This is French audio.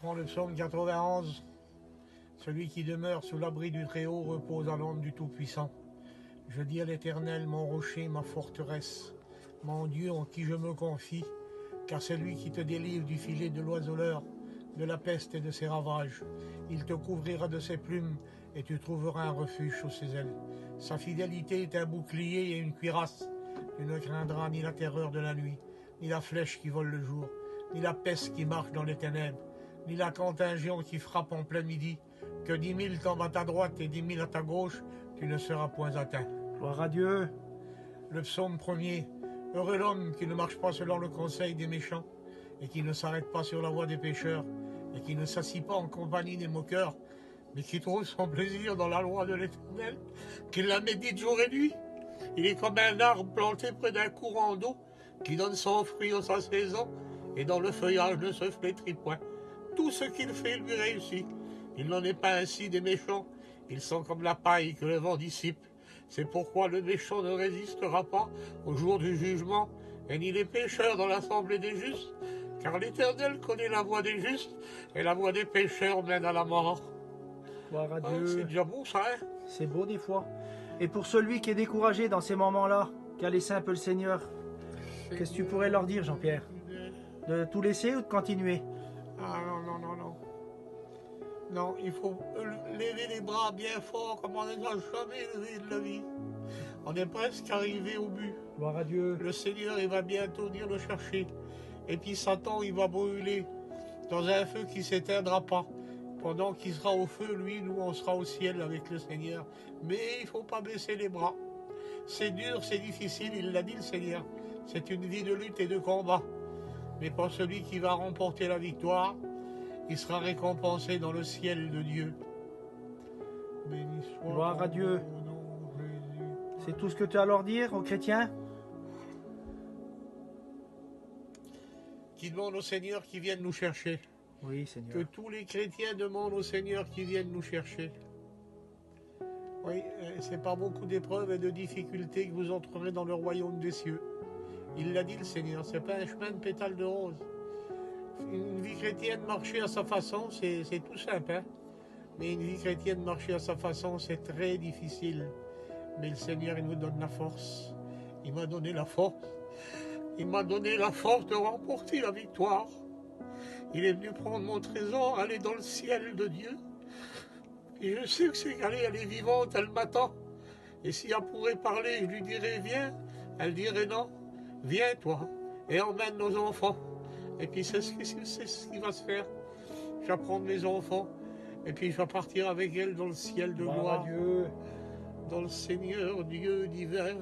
prends le psaume 91. Celui qui demeure sous l'abri du Très-Haut repose à l'ombre du Tout-Puissant. Je dis à l'Éternel, mon rocher, ma forteresse, mon Dieu en qui je me confie, car c'est lui qui te délivre du filet de l'oiseleur, de la peste et de ses ravages. Il te couvrira de ses plumes et tu trouveras un refuge sous ses ailes. Sa fidélité est un bouclier et une cuirasse. Tu ne craindras ni la terreur de la nuit, ni la flèche qui vole le jour, ni la peste qui marche dans les ténèbres, ni la contagion qui frappe en plein midi. Que 10 000 tombent à ta droite et 10 000 à ta gauche, tu ne seras point atteint. Gloire à Dieu. Le psaume 1er. Heureux l'homme qui ne marche pas selon le conseil des méchants, et qui ne s'arrête pas sur la voie des pécheurs, et qui ne s'assit pas en compagnie des moqueurs, mais qui trouve son plaisir dans la loi de l'Éternel, qui la médite jour et nuit. Il est comme un arbre planté près d'un courant d'eau, qui donne son fruit en sa saison, et dont le feuillage ne se flétrit point. Tout ce qu'il fait lui réussit. Il n'en est pas ainsi des méchants. Ils sont comme la paille que le vent dissipe. C'est pourquoi le méchant ne résistera pas au jour du jugement, et ni les pécheurs dans l'assemblée des justes, car l'Éternel connaît la voie des justes, et la voie des pécheurs mène à la mort. Gloire à Dieu. C'est déjà beau ça, hein? C'est beau des fois. Et pour celui qui est découragé dans ces moments-là, qu'a laissé un peu le Seigneur, qu'est-ce que tu pourrais leur dire, Jean-Pierre? De tout laisser ou de continuer? Ah non, non, non, non. Non, il faut lever les bras bien fort comme on n'a jamais levé de la vie. On est presque arrivé au but. Gloire à Dieu. Le Seigneur, il va bientôt venir le chercher. Et puis Satan, il va brûler dans un feu qui ne s'éteindra pas. Pendant qu'il sera au feu, lui, nous, on sera au ciel avec le Seigneur. Mais il ne faut pas baisser les bras. C'est dur, c'est difficile, il l'a dit le Seigneur. C'est une vie de lutte et de combat. Mais pour celui qui va remporter la victoire, il sera récompensé dans le ciel de Dieu. Béni soit Gloire à Dieu. nom, Jésus. C'est tout ce que tu as à leur dire aux chrétiens? Qui demande au Seigneur qui vienne nous chercher. Oui, Que Seigneur. tous les chrétiens demandent au Seigneur qui vienne nous chercher. Oui, c'est par beaucoup d'épreuves et de difficultés que vous entrerez dans le royaume des cieux. Il l'a dit le Seigneur, c'est pas un chemin de pétales de rose. Une vie chrétienne marcher à sa façon, c'est tout simple, hein? Mais une vie chrétienne marcher à sa façon, c'est très difficile. Mais le Seigneur, il nous donne la force. Il m'a donné la force. Il m'a donné la force de remporter la victoire. Il est venu prendre mon trésor, aller dans le ciel de Dieu. Et je sais que c'est qu'elle est vivante, elle m'attend. Et si elle pourrait parler, je lui dirais viens. Elle dirait non, viens toi, et emmène nos enfants. Et puis c'est ce qui va se faire. Je vais prendre mes enfants, et puis je vais partir avec elle dans le ciel de Gloire gloire, à Dieu. dans le Seigneur Dieu divin.